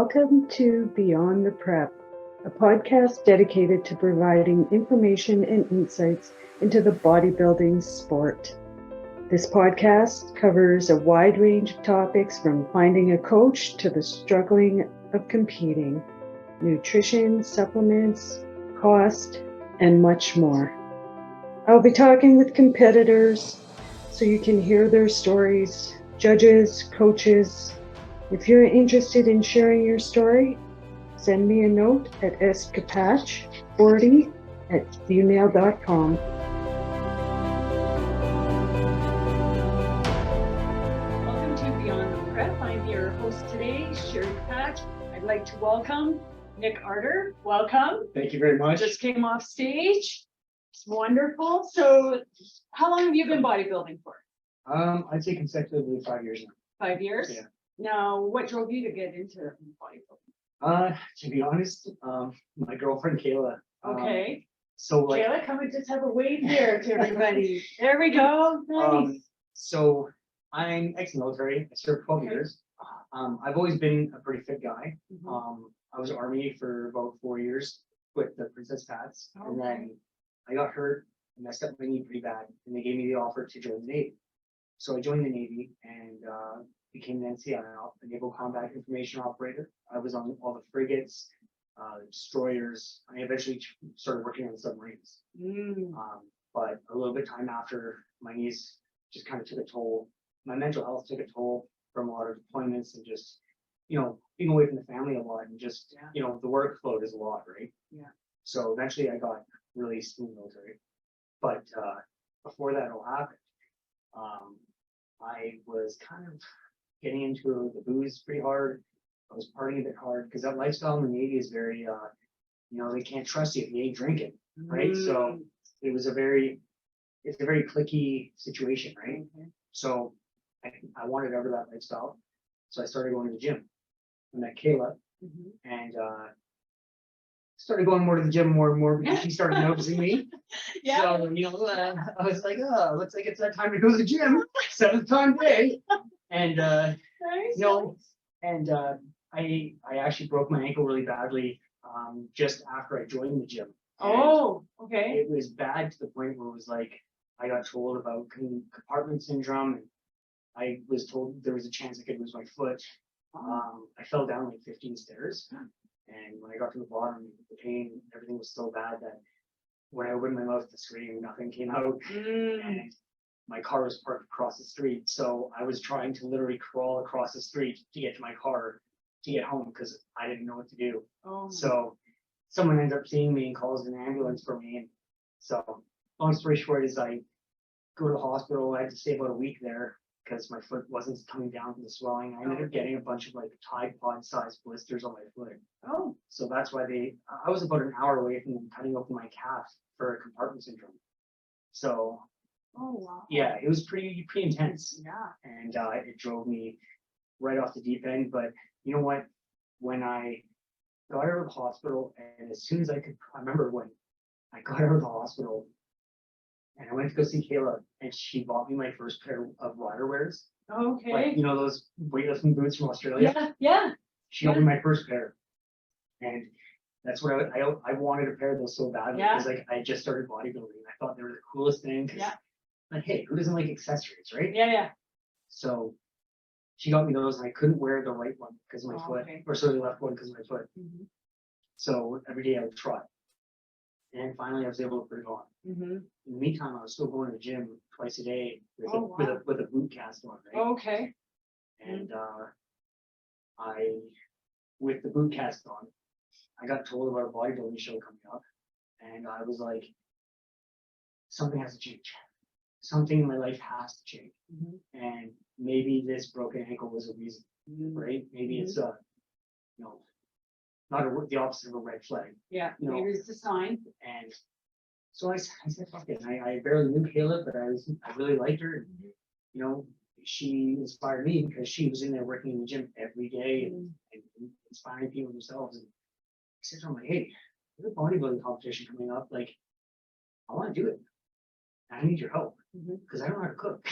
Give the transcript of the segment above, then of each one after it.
Welcome to Beyond the Prep, a podcast dedicated to providing information and insights into the bodybuilding sport. This podcast covers a wide range of topics from finding a coach to the struggling of competing, nutrition, supplements, cost, and much more. I'll be talking with competitors so you can hear their stories, judges, coaches. If you're interested in sharing your story, send me a note at skapach40@gmail.com. Welcome to Beyond the Prep. I'm your host today, Sherry Patch. I'd like to welcome Nick Arter. Welcome. Thank you very much. Just came off stage. It's wonderful. So how long have you been bodybuilding for? I'd say consecutively 5 years now. 5 years? Yeah. Now, what drove you to get into bodybuilding? To be honest, my girlfriend Kayla. Okay. So like, Kayla, come and just have a wave here to everybody. There we go. Nice. So I'm ex-military. I served 12 Okay. years. I've always been a pretty fit guy. Mhm. I was Army for about 4 years with the Princess Pats, and Okay. then I got hurt and messed up my knee pretty bad, and they gave me the offer to join the Navy. So I joined the Navy and became an NCIO, a Naval Combat Information Operator. I was on all the frigates, destroyers. I eventually started working on the submarines. But a little bit of time after, my knees just kind of took a toll. My mental health took a toll from a lot of deployments and just, being away from the family a lot and just, the workload is a lot, right? Yeah. So eventually I got released from the military. But before that all happened, I was kind of getting into the booze pretty hard. I was partying a bit hard because that lifestyle in the Navy is very, they can't trust you if you ain't drinking, right? So it's a very cliquey situation, right? Okay. So I wanted out of that lifestyle. So I started going to the gym. I met Kayla Mhm. and started going more to the gym more and more because she started noticing me. Yeah. So, I was like, oh, looks like it's that time to go to the gym. 7th time day. And, Nice. I actually broke my ankle really badly just after I joined the gym. Oh, okay. It was bad to the point where it was like, I got told about compartment syndrome. And I was told there was a chance I could lose my foot. I fell down like 15 stairs. And when I got to the bottom, the pain, everything was so bad that when I opened my mouth to scream, nothing came out. And my car was parked across the street. So I was trying to literally crawl across the street to get to my car to get home because I didn't know what to do. Oh. So someone ended up seeing me and calls an ambulance for me. And so long story short is I go to the hospital. I had to stay about a week there because my foot wasn't coming down from the swelling. I ended up getting a bunch of like Tide Pod sized blisters on my foot. Oh. So that's why I was about an hour away from them cutting open my calf for compartment syndrome. So Oh, wow. yeah, it was pretty intense. Yeah. And it drove me right off the deep end. But you know what? When I got out of the hospital, and as soon as I remember when I got out of the hospital and I went to go see Kayla, and she bought me my first pair of rider wears. Okay. Like, those weightlifting boots from Australia. Yeah. She got me my first pair. And that's what I wanted a pair of those so badly because like I just started bodybuilding. I thought they were the coolest thing. Yeah. Like, hey, who doesn't like accessories, right? Yeah. So she got me those, and I couldn't wear the right one because of my foot, Okay. or sorry, the left one because of my foot. Mm-hmm. So every day I would try, and finally I was able to put it on. Mm-hmm. In the meantime, I was still going to the gym twice a day with wow. with a boot cast on, right? Okay. And with the boot cast on, I got told about a bodybuilding show coming up, and I was like, something has to change. Something in my life has to change. Mm-hmm. And maybe this broken ankle was a reason, right? Maybe it's not the opposite of a red flag. Yeah, maybe it's a sign. And so I said, fuck it. I barely knew Kayla, but I really liked her. And, she inspired me because she was in there working in the gym every day and inspiring people themselves. And I said to her, like, hey, there's a bodybuilding competition coming up. Like, I want to do it. I need your help because I don't know how to cook.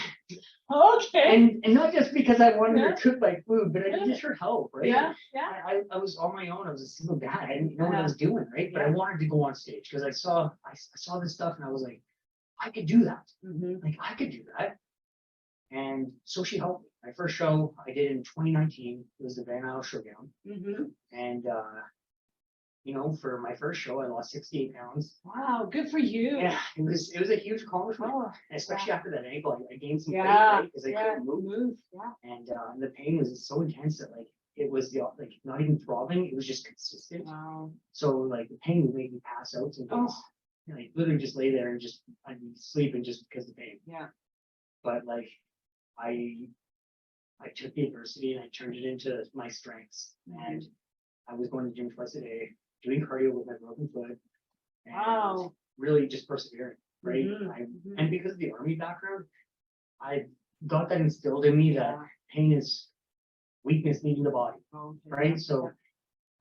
Okay. And not just because I wanted her to cook my food, but I needed her help, right? Yeah. I was on my own. I was a single guy. I didn't know what I was doing, right? But I wanted to go on stage because I saw this stuff and I was like, I could do that. Like I could do that. And so she helped me. My first show I did in 2019 was the Van Isle Showdown. And for my first show, I lost 68 pounds. Wow, good for you. Yeah, it was a huge accomplishment, Oh, especially after that ankle. I gained some weight, yeah, right? Because I couldn't move. And the pain was so intense that like it was not even throbbing; it was just consistent. Wow. So like the pain would make me pass out sometimes. Like literally just lay there and I'd be sleeping just because of the pain. Yeah. But like I took the adversity and I turned it into my strengths, and I was going to the gym twice a day, doing cardio with my broken foot, and really just persevering, right? And because of the army background, I got that instilled in me that pain is weakness leaving the body, right? So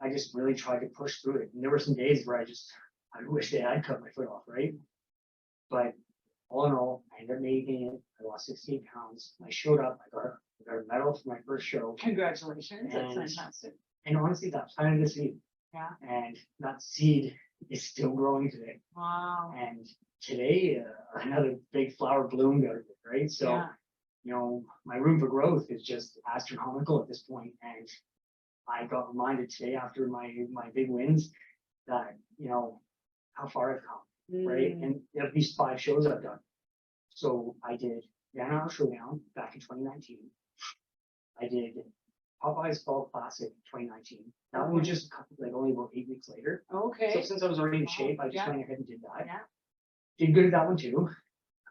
I just really tried to push through it. And there were some days where I wish they had cut my foot off, right? But all in all, I ended up making it. I lost 16 pounds. I showed up. I got a medal for my first show. Congratulations. That's fantastic. And honestly, that planted a seed. Yeah. And that seed is still growing today. Wow. And today, another big flower bloomed out of it, right? So, my room for growth is just astronomical at this point. And I got reminded today after my big wins that, how far I've come, right? And of these 5 shows I've done. So I did Van Isle Showdown back in 2019. I did Popeye's Fall Classic 2019. That one was just only about 8 weeks later. Okay. So since I was already in shape, I just went ahead and did that. Yeah. Did good at that one too.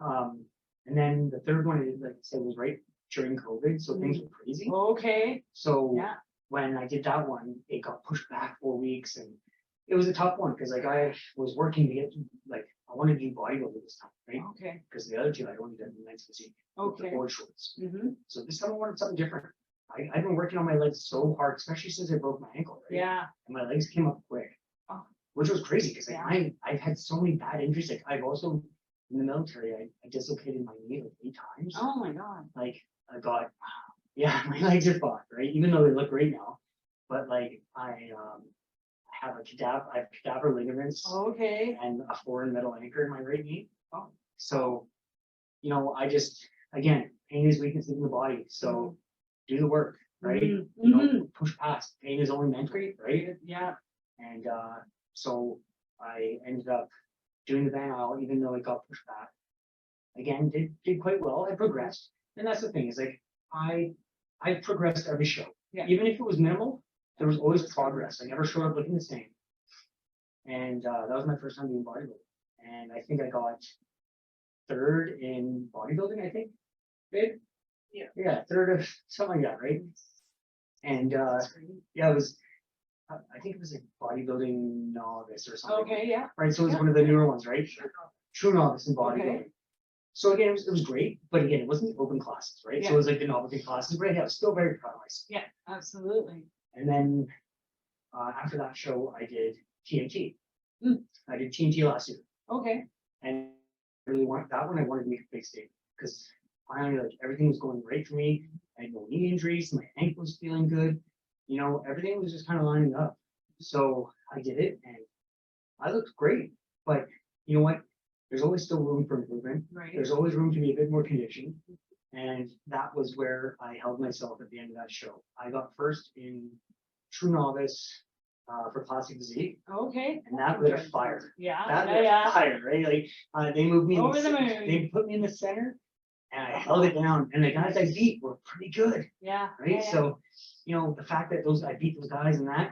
And then the third one, like I said, was right during COVID, so things were crazy. Okay. So when I did that one, it got pushed back 4 weeks, and it was a tough one because I was working to get I wanted to do bodybuilding this time, right? Okay. Because the other two I only did men's physique. Okay. The board shorts. So this time I wanted something different. I've been working on my legs so hard, especially since I broke my ankle, right? Yeah. And my legs came up quick, which was crazy because I've had so many bad injuries. Like I've also in the military, I dislocated my knee 8 times. Oh my God. Like I got, my legs are fucked, right? Even though they look great now, but like I have cadaver ligaments. Okay. And a foreign metal anchor in my right knee. So, I just again, pain is weakness in the body. So do the work, right? Push past. Pain is only mental, right? Yeah. And so I ended up doing the Van Isle, even though it got pushed back. Again, did quite well. I progressed. And that's the thing, is like I progressed every show. Yeah. Even if it was minimal, there was always progress. I never showed up looking the same. And that was my first time doing bodybuilding. And I think I got 3rd in bodybuilding, I think. Babe? Yeah. Yeah, 3rd of something like that, right? And it was I think it was like bodybuilding novice or something. Okay, yeah. Right. So it was one of the newer ones, right? True novice in bodybuilding. Okay. So again, it was great, but again, it wasn't the open classes, right? Yeah. So it was like the novelty classes, but I was still very proud of myself. Yeah, absolutely. And then after that show, I did TNT. I did TNT last year. Okay. And I really wanted that one. I wanted to make a big statement because finally, like everything was going great for me. I had no knee injuries. My ankle was feeling good. Everything was just kind of lining up. So I did it and I looked great. But you know what? There's always still room for improvement. Right. There's always room to be a bit more conditioned. And that was where I held myself at the end of that show. I got 1st in True Novice for Classic Physique. Okay. And that lit a fire. Yeah. That lit a fire, right? Like they moved me over the moon. They put me in the center and I held it down. And the guys I beat were pretty good. Yeah. Right. Yeah. So, the fact that I beat those guys and that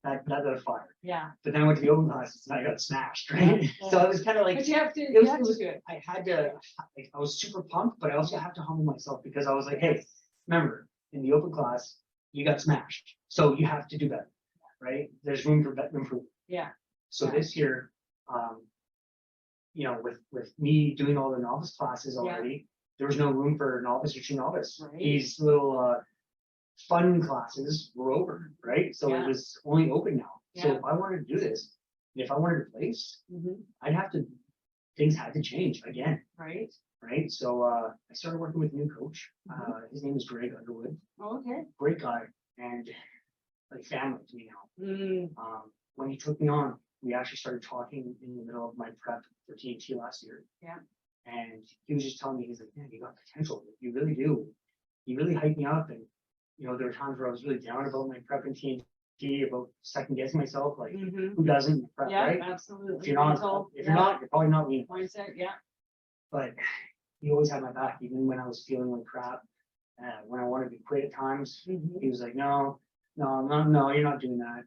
lit a fire. Yeah. But then I went to the open classes and I got smashed, right? Yeah. So it was kind of like, but you have to, it was good. I had to, I was super pumped, but I also have to humble myself because I was like, hey, remember, in the open class, you got smashed. So you have to do better, right? There's room for improvement. Yeah. So this year, with me doing all the novice classes already, there was no room for novice or true novice. Right. These little fun classes were over, right? So it was only open now. So if I wanted to do this, if I wanted to place, I'd have to things had to change again, Right? right? So I started working with a new coach. His name is Greg Underwood. Oh, okay. Great guy and like family to me now. Mm, When he took me on, we actually started talking in the middle of my prep for TNT last year. Yeah. And he was just telling me, he's like, man, you got potential. You really do. He really hyped me up. And, there were times where I was really down about my prep in TNT, about second guessing myself. Like, mhm. who doesn't in prep, Yeah, right? absolutely. If you're not, Mental, if you're not, you're probably not me. mindset, yeah. But he always had my back, even when I was feeling like crap. When I wanted to quit at times, Mhm. he was like, no, you're not doing that.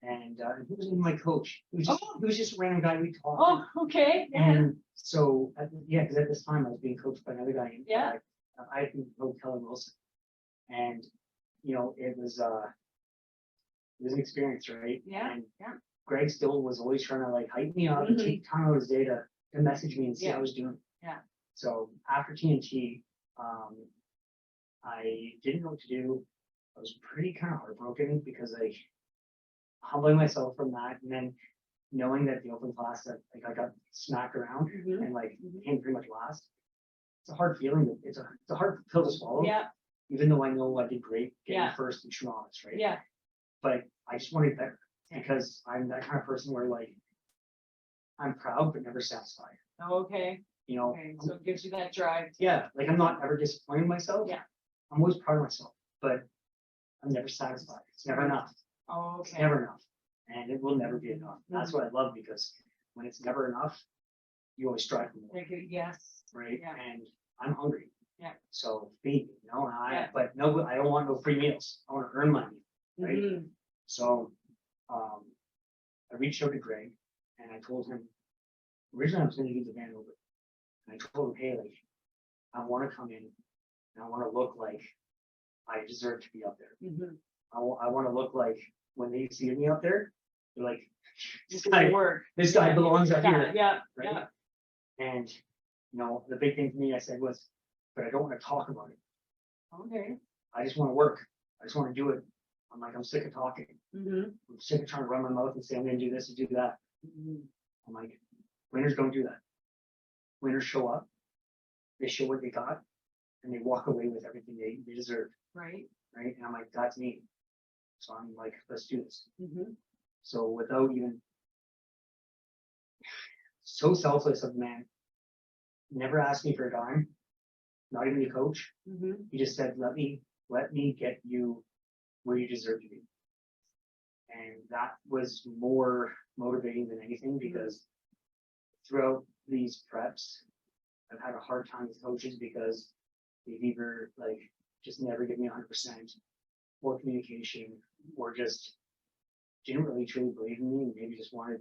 And he wasn't even my coach. He was just a random guy we talked. Oh, okay. And so, because at this time I was being coached by another guy. Yeah. I think Kelly Wilson. And, it was an experience, right? Yeah, And yeah. Greg still was always trying to like hype me up and Mhm. take time out of his day to message me and see how I was doing. Yeah. So after TNT, I didn't know what to do. I was pretty kind of heartbroken because humbling myself from that, and then knowing that the open class that like I got smacked around Mhm. and like came pretty much last. It's a hard feeling. It's a hard pill to swallow. Yeah, Even though I know I did great getting Yeah. first in Toronto, right? yeah. But I just wanted better Yeah. because I'm that kind of person where like I'm proud but never satisfied. Oh, okay. You know, Okay, so it gives you that drive. yeah, like I'm not ever disappointed in myself. Yeah. I'm always proud of myself, but I'm never satisfied. It's never enough. Oh, It's okay. never enough. And it will never be enough. That's what I love because when it's never enough, you always strive for more, Thank you. Yes. right? Yeah. And I'm hungry. Yeah. So feed me, Yeah. but no, I don't want no free meals. I want to earn my meal, right? Mhm. So I reached out to Greg and I told him, originally I was going to do the van over. And I told him, hey, like, I want to come in and I want to look like I deserve to be up there. Mhm. I want to look like when they see me up there, they're like, This is the work. this guy belongs up here. Yeah, Right? yeah. And, the big thing for me, I said was, but I don't want to talk about it. Okay. I just want to work. I just want to do it. I'm like, I'm sick of talking. Mhm. I'm sick of trying to run my mouth and say, I'm going to do this and do that. Mhm. I'm like, winners don't do that. Winners show up, they show what they got, and they walk away with everything they deserve, Right. right? And I'm like, that's me. So I'm like, let's do this. Mhm. So without even, so selfless of the man, never asked me for a dime, not even the coach. Mhm. He just said, let me get you where you deserve to be. And that was more motivating than anything because throughout these preps, I've had a hard time with coaches because they've either like just never give me 100% or communication or just didn't really truly believe in me and maybe just wanted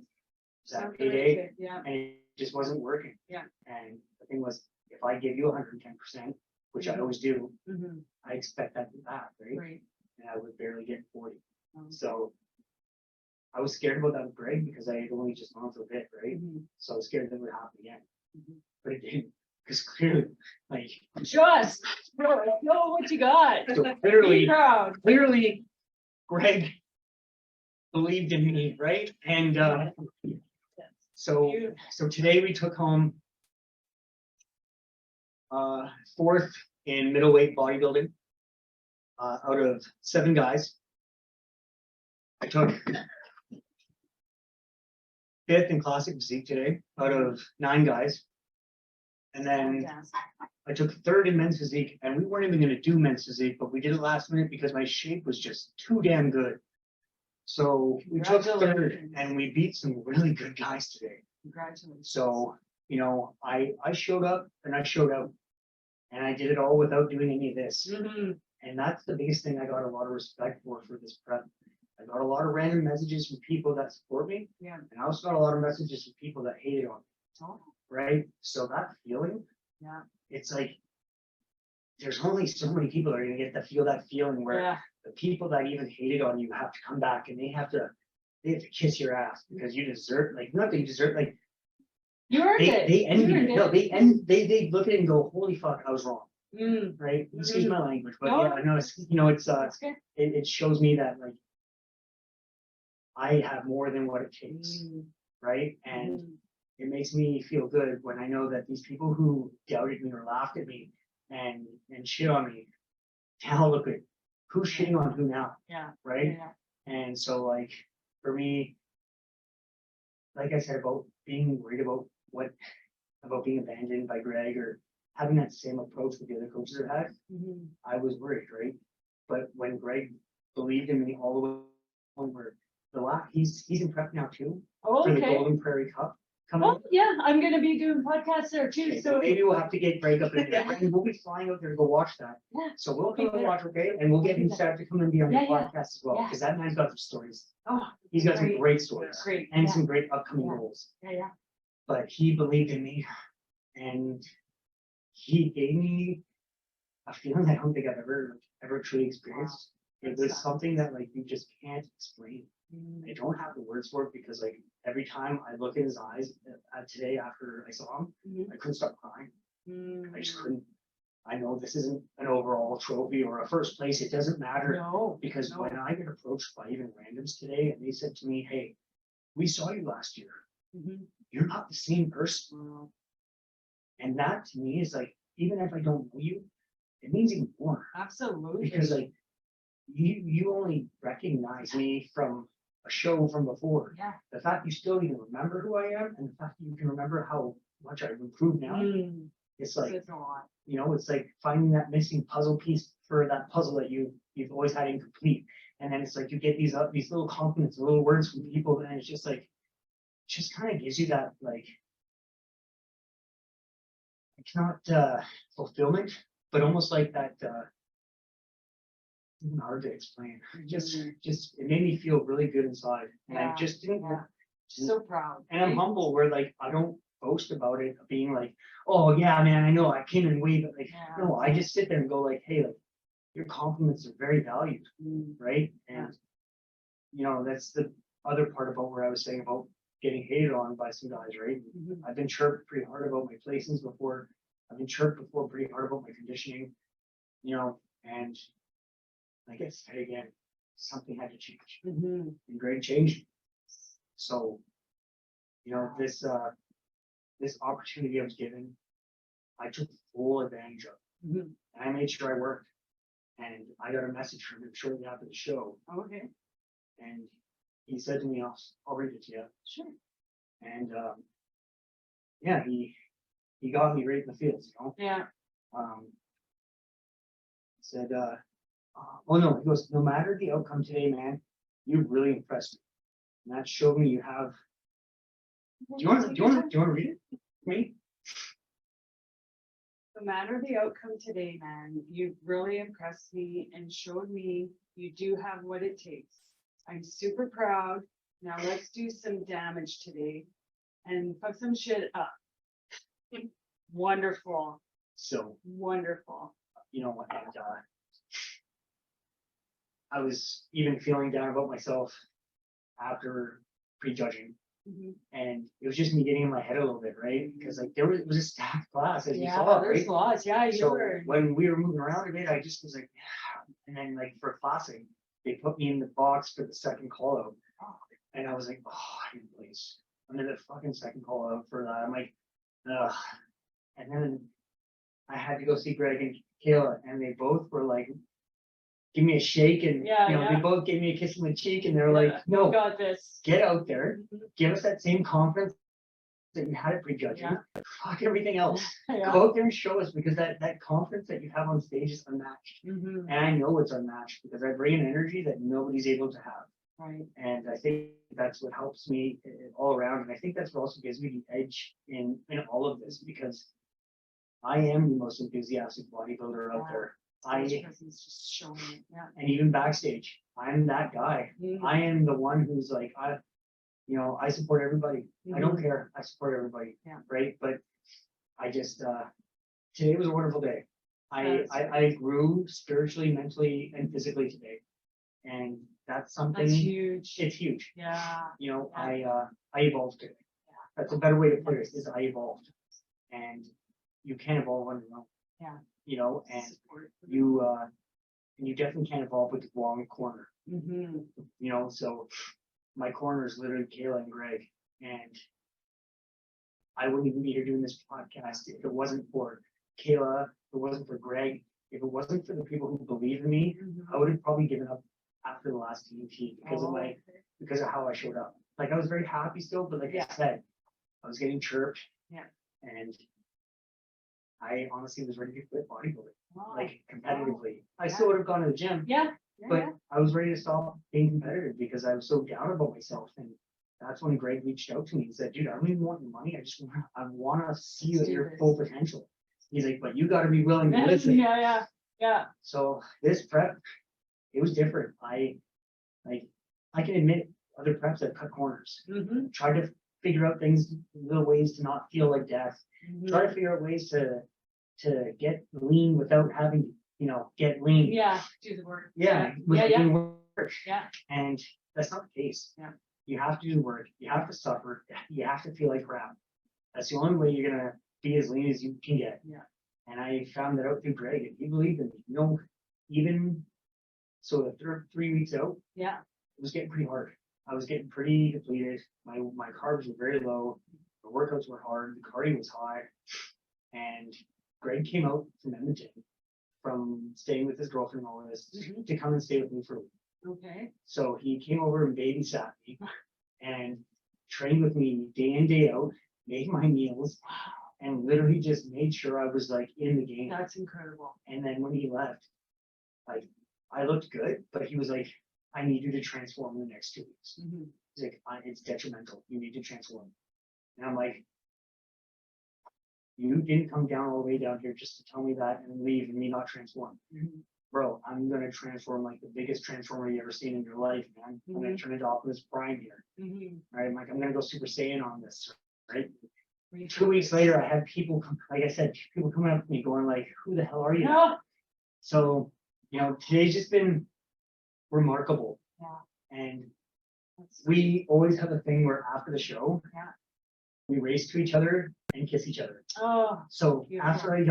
that Something payday like that, yeah. and it just wasn't working. Yeah. And the thing was, if I give you 110%, which I always do, Mhm. I expect that back, right? Right. And I would barely get 40. Okay. So I was scared about that with Greg because I had only just gone for a bit, right? Mhm. So I was scared that it would happen again. Mhm. But it didn't. Because clearly, like, Just know what you got. so clearly, Be proud. Greg believed in me, right? And so today we took home fourth in middleweight bodybuilding out of 7 guys. I took 5th in classic physique today out of 9 guys. And then I took 3rd in men's physique, and we weren't even going to do men's physique, but we did it last minute because my shape was just too damn good. So we took 3rd, and we beat some really good guys today. Congratulations. So, I showed up and I showed out, and I did it all without doing any of this. Mhm. And that's the biggest thing I got a lot of respect for this prep. I got a lot of random messages from people that support me. Yeah. And I also got a lot of messages from people that hated on me. Oh, Right? So that feeling, yeah. it's like there's only so many people that are gonna get to feel that feeling where Yeah. the people that even hated on you have to come back and they have to kiss your ass because you deserve, like, not that you deserve, like You earned it. they envy You earned you. No, it. they look at it and go, holy fuck, I was wrong. Mm. Right? Excuse my language, but No. yeah, I know it's That's good. it shows me that like I have more than what it takes, Mm. right? And Mm. it makes me feel good when I know that these people who doubted me or laughed at me and shit on me, now look at who's shitting on who now, Yeah. right? Yeah. And so like for me, like I said about being worried about being abandoned by Greg or having that same approach that the other coaches have had, Mhm. I was worried, right? But when Greg believed in me all the way over he's in prep now too Oh, for the okay. Golden Prairie Cup coming Oh, up. yeah, I'm gonna be doing podcasts there too, Okay, so so. maybe we'll have to get Greg up in there, and we'll be flying out there to go watch that. Yeah. So we'll Okay, come and good. watch, okay? And we'll get him set up to come and be on the Yeah, yeah. podcast as well, Yeah. because that man's got some stories. Oh, He's got some Great. great stories great, and yeah, some great upcoming Yeah. goals. yeah. But he believed in me, and he gave me a feeling I don't think I've ever truly experienced. It was That's something that like you just can't explain. I Mm. don't have the words for it because like every time I look in his eyes today after I saw him, Mhm. I couldn't stop crying. I just Mm. couldn't. I know this isn't an overall trophy or a first place. It doesn't matter No. because no. when I get approached by even randoms today and they said to me, "Hey, we saw you last year. Mhm. You're not the same person," Wow. and that to me is like, even if I don't know you, it means even more Absolutely. because like you only recognize me from a show from before. Yeah. The fact you still even remember who I am and the fact that you can remember how much I've improved now, Mm. it's like, Says a lot. it's like finding that missing puzzle piece for that puzzle that you've always had incomplete. And then it's like you get these little compliments, little words from people, and it's just like, it just kind of gives you that like, it's not fulfillment, but almost like that even hard to explain. Just it made me feel really good inside. And I Yeah, just didn't yeah. So proud. and I'm right? humble where like I don't boast about it being like, oh yeah, man, I know I came in way, but like Yeah. no, I just sit there and go like, hey, like your compliments are very valued, Mm. right? And that's the other part about where I was saying about getting hated on by some guys, right? Mhm. I've been chirped pretty hard about my placings before. I've been chirped before pretty hard about my conditioning, and like I said again, something had to change. Mhm. And Greg changed. So, this opportunity I was given, I took full advantage of. Mhm. And I made sure I worked. And I got a message from him shortly after the show. Okay. And he said to me, I'll read it to you. Sure. And yeah, he got me right in the fields, Yeah. Said, oh no, he goes, no matter the outcome today, man, you've really impressed me. And that showed me you have. Do you want to read it for me? No matter the outcome today, man, you've really impressed me and showed me you do have what it takes. I'm super proud. Now let's do some damage today and fuck some shit up. Wonderful. So, Wonderful. and I was even feeling down about myself after prejudging. Mhm. And it was just me getting in my head a little bit, right? Because like it was a stacked class as you Yeah, saw, there's right? lots. Yeah, you So were. when we were moving around a bit, I just was like, yeah. And then like for classing, they put me in the box for the second call out. And I was like, oh, I didn't place. I'm in the fucking second call out for that. I'm like, ugh. And then I had to go see Greg and Kayla, and they both were like, give me a shake, and Yeah. they both gave me a kiss on the cheek, and they were Yeah, like, no, got this. get out there, Mhm. give us that same confidence that you had at prejudging. Yeah. Fuck everything else. Yeah. Go out there and show us, because that confidence that you have on stage is unmatched. Mhm. And I know it's unmatched because I bring an energy that nobody's able to have. Right. And I think that's what helps me all around. And I think that's what also gives me the edge in all of this, because I am the most enthusiastic bodybuilder out Wow. there. Stage presence just showing it. Yeah. And even backstage, I'm that guy. Mhm. I am the one who's like, I support everybody. I don't care. I support everybody. Yeah. Right. But I just, today was a wonderful day. That's I grew spiritually, mentally, and physically today. And that's something. That's huge. It's huge. Yeah. I evolved today. That's a better way to put it, is I evolved. And you can't evolve on your own. Yeah. And Support. you definitely can't evolve with the wrong corner. Mhm. So my corner is literally Kayla and Greg. And I wouldn't even be here doing this podcast if it wasn't for Kayla, if it wasn't for Greg, if it wasn't for the people who believe in me, I would have probably given up after the last TNT because of how I showed up. Like I was very happy still, but like I said, I was getting chirped. Yeah. And I honestly was ready to quit bodybuilding, like competitively. I still would have gone to the gym. But I was ready to stop being competitive because I was so down about myself. And that's when Greg reached out to me and said, dude, I don't even want your money. I want to see you at your full potential. He's like, but you got to be willing to listen. Yeah. So this prep, it was different. I can admit other preps that cut corners. Tried to figure out things, little ways to not feel like death. Try to figure out ways to get lean without having to, get lean. Yeah, do the work. Work. Yeah. And that's not the case. Yeah. You have to do the work. You have to suffer. You have to feel like crap. That's the only way you're gonna be as lean as you can get. Yeah. And I found that out through Greg, and he believed in me. Even so, the 3 weeks out, it was getting pretty hard. I was getting pretty depleted. My carbs were very low. The workouts were hard. The cardio was high. And Greg came out from Edmonton, from staying with his girlfriend and all this, to come and stay with me for a week. Okay. So he came over and babysat me and trained with me day in, day out, made my meals, and literally just made sure I was like in the game. That's incredible. And then when he left, like I looked good, but he was like, I need you to transform in the next 2 weeks. He's like, it's detrimental. You need to transform. And I'm like, you didn't come down all the way down here just to tell me that and leave and me not transform. Bro, I'm going to transform like the biggest transformer you ever seen in your life, man. I'm going to turn into Optimus Prime here. Right? I'm like, I'm going to go Super Saiyan on this, right? 2 weeks later, I had people, like I said, people coming up to me going like, who the hell are you? So, today's just been remarkable. And we always have a thing where after the show, we race to each other and kiss each other. So after I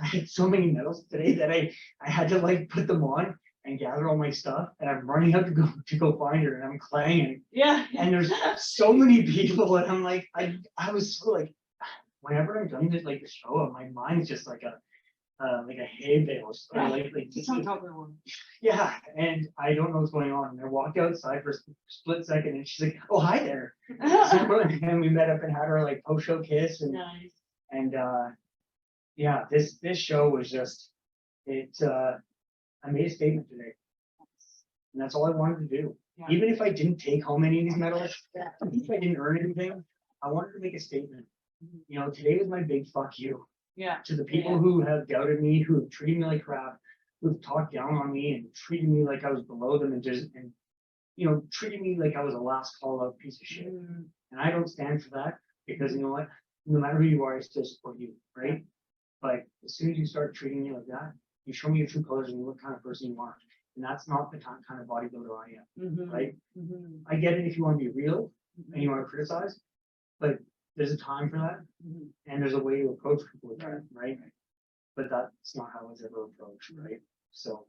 had so many medals today that I had to like put them on and gather all my stuff, and I'm running out to go find her, and I'm clanging. And there's so many people, and I'm like, I was so like, whenever I'm done with like the show, my mind's just like a hay bale. And I don't know what's going on. And I walked outside for a split second, and she's like, "Oh, hi there." And we met up and had our like post-show kiss, and this show was just I made a statement today, and that's all I wanted to do. Even if I didn't take home any of these medals, even if I didn't earn anything, I wanted to make a statement. Today was my big fuck you. To the people who have doubted me, who have treated me like crap, who have talked down on me and treated me like I was below them, and treated me like I was a last call out piece of shit. And I don't stand for that, because you know what? No matter who you are, I still support you, right? But as soon as you start treating me like that, you show me your true colors and what kind of person you are. And that's not the kind of bodybuilder I am, right? I get it if you want to be real and you want to criticize, but there's a time for that, and there's a way to approach people with that, right? But that's not how I was ever approached, right? So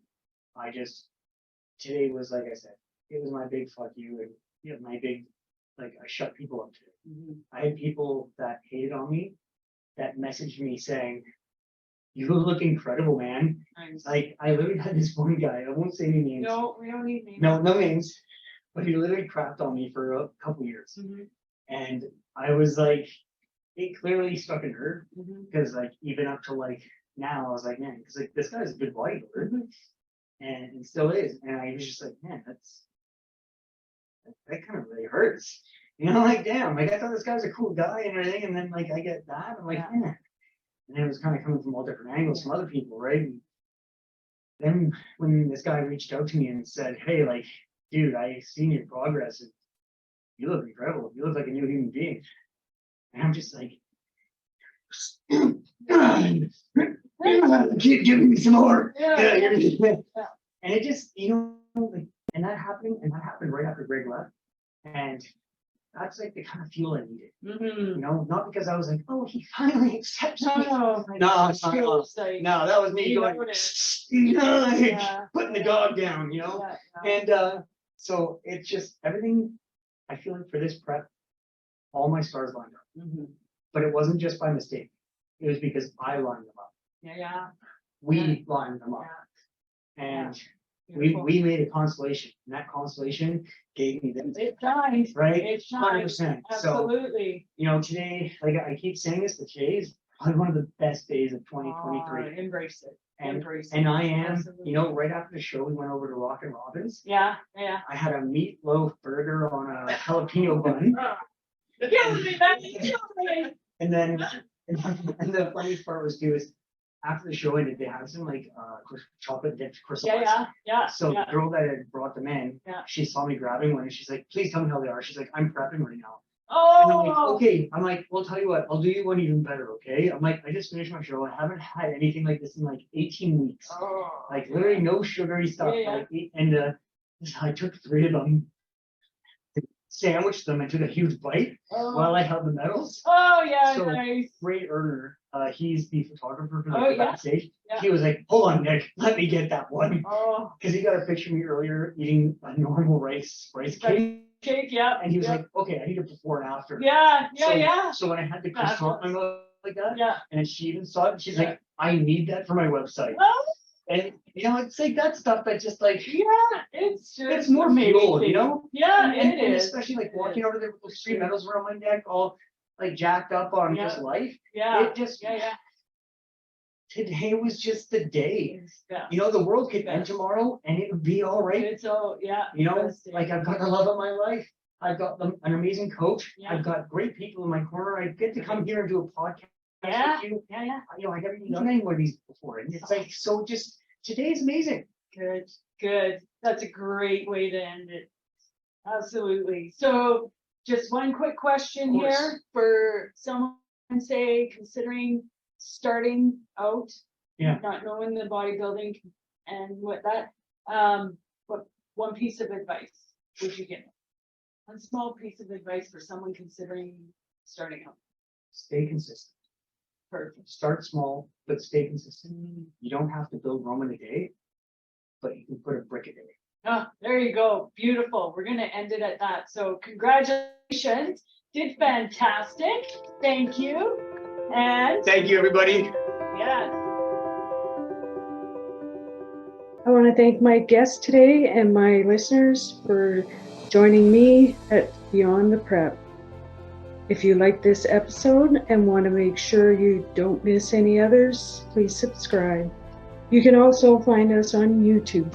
today was, like I said, it was my big fuck you, and my big, like, I shut people up today. I had people that hated on me that messaged me saying, "You look incredible, man." Like, I literally had this one guy, I won't say any names. No, we don't need names. No names. But he literally crapped on me for a couple years. And I was like, it clearly stuck in her, because like even up to like now, I was like, man, because like this guy's a good bodybuilder, and still is. And I was just like, man, that kind of really hurts. Like, damn, like I thought this guy was a cool guy and everything, and then like I get that, I'm like, man. And it was kind of coming from all different angles from other people, right? And then when this guy reached out to me and said, hey, like, dude, I seen your progress, and you look incredible. You look like a new human being. And I'm just like, keep giving me some more. And it just, like, and that happened right after Greg left. And that's like the kind of fuel I needed. Not because I was like, oh, he finally accepts me. No, that was me going, putting the dog down, And so it's just everything. I feel like for this prep, all my stars lined up. But it wasn't just by mistake. It was because I lined them up. Yeah. We lined them up. Yeah. And Beautiful. we made a constellation. And that constellation gave me this. It shines. Right? It shines. 100%. Absolutely. So, today, like I keep saying this, but today is probably one of the best days of 2023. Embrace it. And Embrace it. I am, Absolutely. right after the show, we went over to Rock and Robin's. Yeah. I had a meatloaf burger on a jalapeno bun. Kills me, man. Kills me. And then, and the funniest part was too is after the show ended, they had some like chocolate dipped croissants. Yeah. So the girl that had brought them in, Yeah. she saw me grabbing one and she's like, please tell me how they are. She's like, I'm prepping right now. And I'm like, Oh. okay. I'm like, well, tell you what, I'll do you one even better, okay? I'm like, I just finished my show. I haven't had anything like this in like 18 weeks. Oh. Like literally no sugary stuff. Yeah. Like, and I took 3 of them, sandwiched them, and took a huge bite while I held the medals. Oh yeah, So, nice. Ray Erner, he's the photographer for the Oh, yeah. backstage. Yeah. He was like, hold on, Nick, let me get that one. Oh, Because he got a picture of me earlier eating a normal rice cake. cake, yeah. And he was like, okay, I need a before and after. Yeah. So when I had the croissant in my mouth like that, Yeah. and she even saw it, she's like, I need that for my website. Oh, And it's like that stuff that just like, yeah, it's just it's more fuel, amazing. Yeah, and it is. especially like It walking is. over there with those 3 medals around my neck, all like jacked up on Yeah. just life. Yeah. It just, Yeah. today was just the day. It's best. The world could end Best. tomorrow and it would be all right. It's all, yeah. best day. Like I've got the love of my life. I've got an amazing coach. Yeah. I've got great people in my corner. I get to come here and do a podcast Yeah. with you. Yeah. I never even done any of these before. And it's like, so just today's amazing. Good. That's a great way to end it. Absolutely. So just one quick question Of course. here for someone, say, considering starting out. Yeah. Not knowing the bodybuilding and what one piece of advice would you give? One small piece of advice for someone considering starting out. Stay consistent. Perfect. Start small, but stay consistent. You don't have to build Rome in a day, but you can put a brick a day. Oh, there you go. Beautiful. We're going to end it at that. So congratulations. Did fantastic. Thank you. And Thank you, everybody. yes. I want to thank my guest today and my listeners for joining me at Beyond the Prep. If you like this episode and want to make sure you don't miss any others, please subscribe. You can also find us on YouTube.